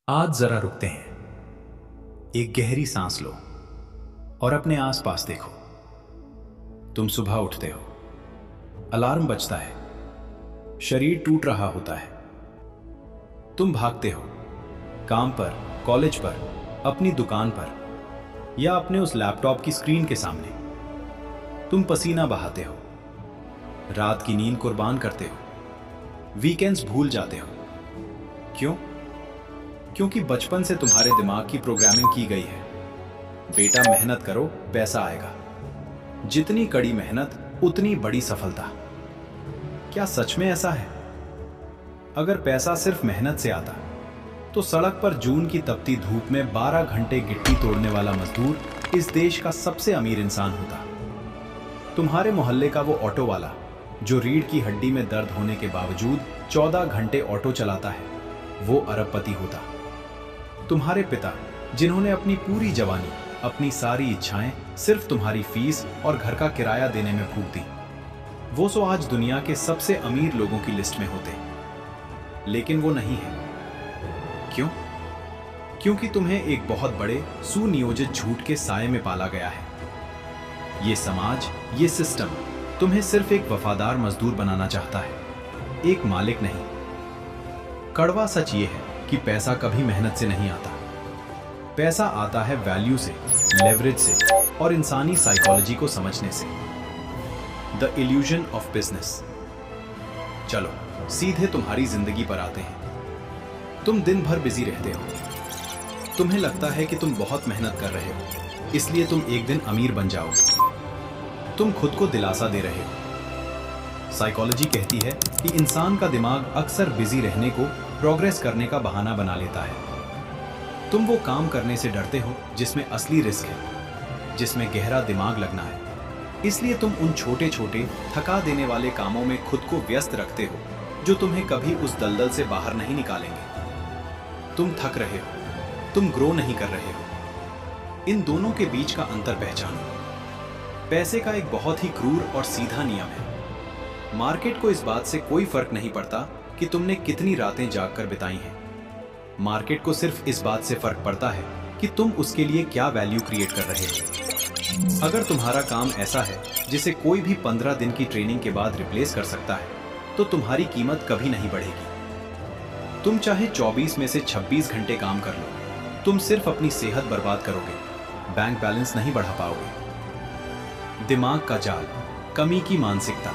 आज जरा रुकते हैं। एक गहरी सांस लो और अपने आसपास देखो। तुम सुबह उठते हो, अलार्म बजता है, शरीर टूट रहा होता है। तुम भागते हो, काम पर, कॉलेज पर, अपनी दुकान पर या अपने उस लैपटॉप की स्क्रीन के सामने। तुम पसीना बहाते हो, रात की नींद कुर्बान करते हो, वीकेंड्स भूल जाते हो। क्यों? क्योंकि बचपन से तुम्हारे दिमाग की प्रोग्रामिंग की गई है, बेटा मेहनत करो, पैसा आएगा। जितनी कड़ी मेहनत उतनी बड़ी सफलता। क्या सच में ऐसा है? अगर पैसा सिर्फ मेहनत से आता तो सड़क पर जून की तपती धूप में 12 घंटे गिट्टी तोड़ने वाला मजदूर इस देश का सबसे अमीर इंसान होता। तुम्हारे मोहल्ले का वो ऑटो वाला जो रीढ़ की हड्डी में दर्द होने के बावजूद 14 घंटे ऑटो चलाता है, वो अरबपति होता। तुम्हारे पिता जिन्होंने अपनी पूरी जवानी, अपनी सारी इच्छाएं सिर्फ तुम्हारी फीस और घर का किराया देने में फूंक दी, वो सो आज दुनिया के सबसे अमीर लोगों की लिस्ट में होते। लेकिन वो नहीं है। क्यों? क्योंकि तुम्हें एक बहुत बड़े सुनियोजित झूठ के साये में पाला गया है। ये समाज, ये सिस्टम तुम्हें सिर्फ एक वफादार मजदूर बनाना चाहता है, एक मालिक नहीं। कड़वा सच ये है कि पैसा कभी मेहनत से नहीं आता। पैसा आता है वैल्यू से, लेवरेज से और इंसानी साइकोलॉजी को समझने से। The illusion of business. चलो सीधे तुम्हारी जिंदगी पर आते हैं। तुम दिन भर बिजी रहते हो, तुम्हें लगता है कि तुम बहुत मेहनत कर रहे हो, इसलिए तुम एक दिन अमीर बन जाओगे। तुम खुद को दिलासा दे रहे हो। साइकोलॉजी कहती है कि इंसान का दिमाग अक्सर बिजी रहने को प्रोग्रेस करने का बहाना बना लेता है। तुम वो काम करने से डरते हो जिसमें असली रिस्क है, जिसमें गहरा दिमाग लगना है। इसलिए तुम उन छोटे छोटे थका देने वाले कामों में खुद को व्यस्त रखते हो जो तुम्हें कभी उस दलदल से बाहर नहीं निकालेंगे। तुम थक रहे हो, तुम ग्रो नहीं कर रहे हो। इन दोनों के बीच का अंतर पहचानो। पैसे का एक बहुत ही क्रूर और सीधा नियम है। मार्केट को इस बात से कोई फर्क नहीं पड़ता कि तुमने कितनी रातें जागकर बिताई हैं। मार्केट को सिर्फ इस बात से फर्क पड़ता है कि तुम उसके लिए क्या वैल्यू क्रिएट कर रहे हो। अगर तुम्हारा काम ऐसा है जिसे कोई भी 15 दिन की ट्रेनिंग के बाद रिप्लेस कर सकता है, तो तुम्हारी कीमत कभी नहीं बढ़ेगी। तुम चाहे 24 में से 26 घंटे काम कर लो, तुम सिर्फ अपनी सेहत बर्बाद करोगे, बैंक बैलेंस नहीं बढ़ा पाओगे। दिमाग का जाल, कमी की मानसिकता।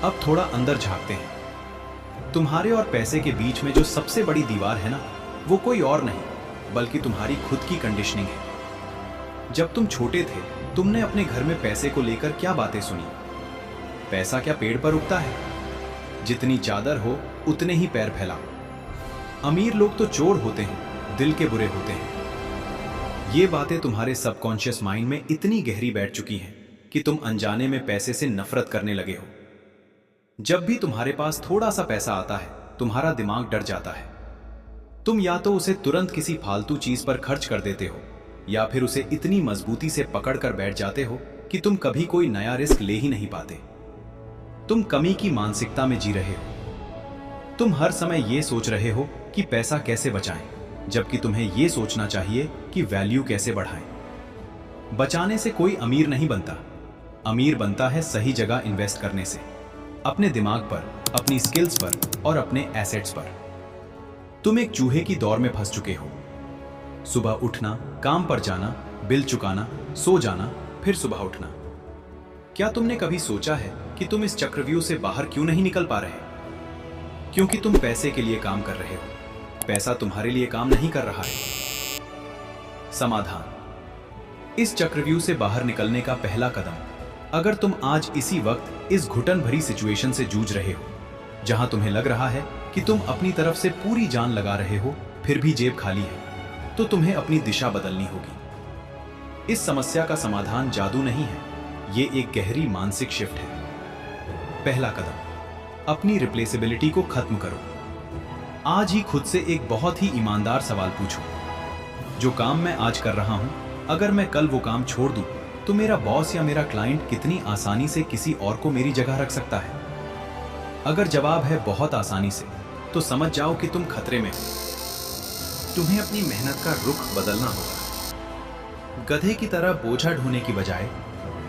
अब थोड़ा अंदर झांकते हैं। तुम्हारे और पैसे के बीच में जो सबसे बड़ी दीवार है ना, वो कोई और नहीं बल्कि तुम्हारी खुद की कंडीशनिंग है। जब तुम छोटे थे, तुमने अपने घर में पैसे को लेकर क्या बातें सुनी? पैसा क्या पेड़ पर उगता है? जितनी चादर हो उतने ही पैर फैलाओ। अमीर लोग तो चोर होते हैं, दिल के बुरे होते हैं। ये बातें तुम्हारे सबकॉन्शियस माइंड में इतनी गहरी बैठ चुकी हैं कि तुम अनजाने में पैसे से नफरत करने लगे हो। जब भी तुम्हारे पास थोड़ा सा पैसा आता है, तुम्हारा दिमाग डर जाता है। तुम या तो उसे तुरंत किसी फालतू चीज पर खर्च कर देते हो, या फिर उसे इतनी मजबूती से पकड़ कर बैठ जाते हो कि तुम कभी कोई नया रिस्क ले ही नहीं पाते। तुम कमी की मानसिकता में जी रहे हो। तुम हर समय ये सोच रहे हो कि पैसा कैसे बचाएं, जबकि तुम्हें यह सोचना चाहिए कि वैल्यू कैसे बढ़ाएं। बचाने से कोई अमीर नहीं बनता। अमीर बनता है सही जगह इन्वेस्ट करने से, अपने दिमाग पर, अपनी स्किल्स पर और अपने एसेट्स पर। तुम एक चूहे की दौड़ में फंस चुके हो। सुबह उठना, काम पर जाना, बिल चुकाना, सो जाना, फिर सुबह उठना। क्या तुमने कभी सोचा है कि तुम इस चक्रव्यूह से बाहर क्यों नहीं निकल पा रहे? क्योंकि तुम पैसे के लिए काम कर रहे हो, पैसा तुम्हारे लिए काम नहीं कर रहा है। समाधान: इस चक्रव्यूह से बाहर निकलने का पहला कदम, अगर तुम आज इसी वक्त इस घुटन भरी सिचुएशन से जूझ रहे हो, जहां तुम्हें लग रहा है कि तुम अपनी तरफ से पूरी जान लगा रहे हो, फिर भी जेब खाली है, तो तुम्हें अपनी दिशा बदलनी होगी। इस समस्या का समाधान जादू नहीं है, ये एक गहरी मानसिक शिफ्ट है। पहला कदम, अपनी रिप्लेसेबिलिटी को खत्म करो। आज ही खुद से एक बहुत ही ईमानदार सवाल पूछो। जो काम मैं आज कर रहा हूं, अगर मैं कल वो काम छोड़ दूं, तो मेरा बॉस या मेरा क्लाइंट कितनी आसानी से किसी और को मेरी जगह रख सकता है? अगर जवाब है बहुत आसानी से, तो समझ जाओ कि तुम खतरे में हो। तुम्हें अपनी मेहनत का रुख बदलना होगा। गधे की तरह बोझा ढोने की बजाय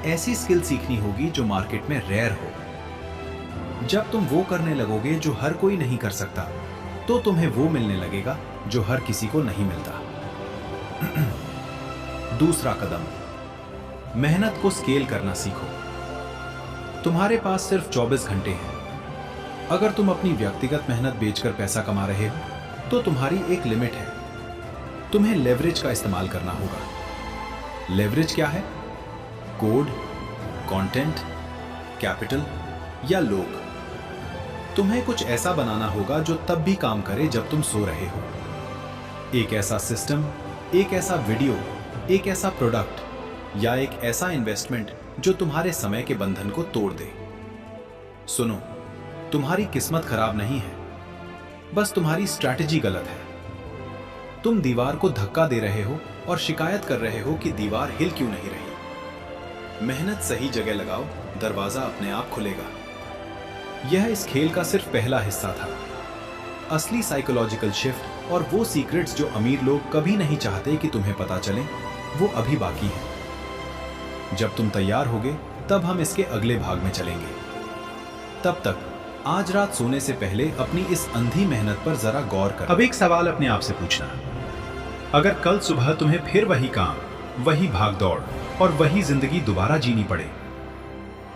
ऐसी स्किल सीखनी होगी जो मार्केट में रेयर हो। जब तुम वो करने लगोगे जो हर कोई नहीं कर सकता, तो तुम्हें वो मिलने लगेगा जो हर किसी को नहीं मिलता। दूसरा कदम, मेहनत को स्केल करना सीखो। तुम्हारे पास सिर्फ 24 घंटे हैं। अगर तुम अपनी व्यक्तिगत मेहनत बेचकर पैसा कमा रहे हो, तो तुम्हारी एक लिमिट है। तुम्हें लेवरेज का इस्तेमाल करना होगा। लेवरेज क्या है? कोड, कंटेंट, कैपिटल या लोग। तुम्हें कुछ ऐसा बनाना होगा जो तब भी काम करे जब तुम सो रहे हो। एक ऐसा सिस्टम, एक ऐसा वीडियो, एक ऐसा प्रोडक्ट या एक ऐसा इन्वेस्टमेंट जो तुम्हारे समय के बंधन को तोड़ दे। सुनो, तुम्हारी किस्मत खराब नहीं है, बस तुम्हारी स्ट्रैटेजी गलत है। तुम दीवार को धक्का दे रहे हो और शिकायत कर रहे हो कि दीवार हिल क्यों नहीं रही। मेहनत सही जगह लगाओ, दरवाजा अपने आप खुलेगा। यह इस खेल का सिर्फ पहला हिस्सा था। असली साइकोलॉजिकल शिफ्ट और वो सीक्रेट्स जो अमीर लोग कभी नहीं चाहते कि तुम्हें पता चले, वो अभी बाकी है। जब तुम तैयार होगे, तब हम इसके अगले भाग में चलेंगे। तब तक आज रात सोने से पहले अपनी इस अंधी मेहनत पर जरा गौर कर। अब एक सवाल अपने आप से पूछना, अगर कल सुबह तुम्हें फिर वही काम, वही भागदौड़ और वही जिंदगी दोबारा जीनी पड़े,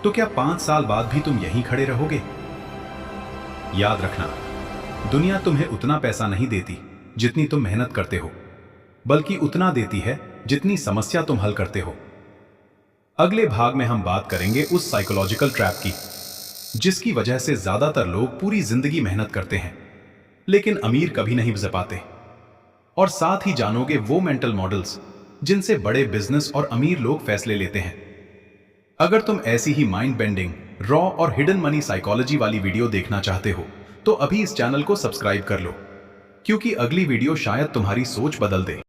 तो क्या 5 साल बाद भी तुम यहीं खड़े रहोगे? याद रखना, दुनिया तुम्हें उतना पैसा नहीं देती जितनी तुम मेहनत करते हो, बल्कि उतना देती है जितनी समस्या तुम हल करते हो। अगले भाग में हम बात करेंगे उस साइकोलॉजिकल ट्रैप की जिसकी वजह से ज्यादातर लोग पूरी जिंदगी मेहनत करते हैं लेकिन अमीर कभी नहीं बन पाते। और साथ ही जानोगे वो मेंटल मॉडल्स जिनसे बड़े बिजनेस और अमीर लोग फैसले लेते हैं। अगर तुम ऐसी ही माइंड बेंडिंग, रॉ और हिडन मनी साइकोलॉजी वाली वीडियो देखना चाहते हो, तो अभी इस चैनल को सब्सक्राइब कर लो, क्योंकि अगली वीडियो शायद तुम्हारी सोच बदल दे।